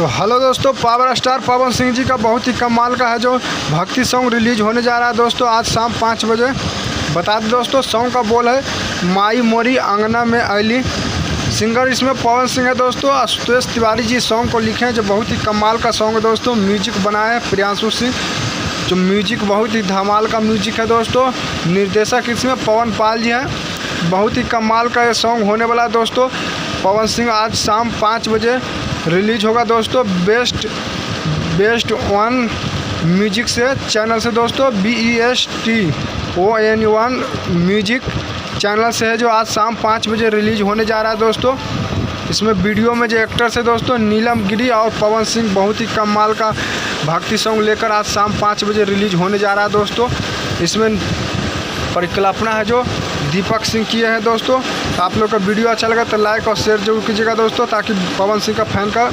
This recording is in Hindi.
तो हेलो दोस्तों, पावर स्टार पवन सिंह जी का बहुत ही कमाल का है जो भक्ति सॉन्ग रिलीज होने जा रहा है दोस्तों आज शाम 5 बजे। बता दें दोस्तों, सॉन्ग का बोल है माई मोरी अंगना में अली। सिंगर इसमें पवन सिंह है दोस्तों। आशुतोष तिवारी जी सॉन्ग को लिखे हैं जो बहुत ही कमाल का सॉन्ग है दोस्तों। म्यूजिक बनाया है प्रियांशु सिंह, जो म्यूजिक बहुत ही धमाल का म्यूजिक है दोस्तों। निर्देशक इसमें पवन पाल जी हैं। बहुत ही कमाल का ये सॉन्ग होने वाला है दोस्तों। पवन सिंह आज शाम 5 बजे रिलीज होगा दोस्तों बेस्ट वन म्यूजिक से चैनल से दोस्तों। BESTON1 म्यूजिक चैनल से है जो आज शाम 5 बजे रिलीज होने जा रहा है दोस्तों। इसमें वीडियो में जो एक्टर्स है दोस्तों नीलम गिरी और पवन सिंह, बहुत ही कमाल का भक्ति सॉन्ग लेकर आज शाम 5 बजे रिलीज होने जा रहा है दोस्तों। इसमें परिकल्पना है जो दीपक सिंह किए हैं दोस्तों। तो आप लोग का वीडियो अच्छा लगा तो लाइक और शेयर जरूर कीजिएगा दोस्तों, ताकि पवन सिंह का फैन का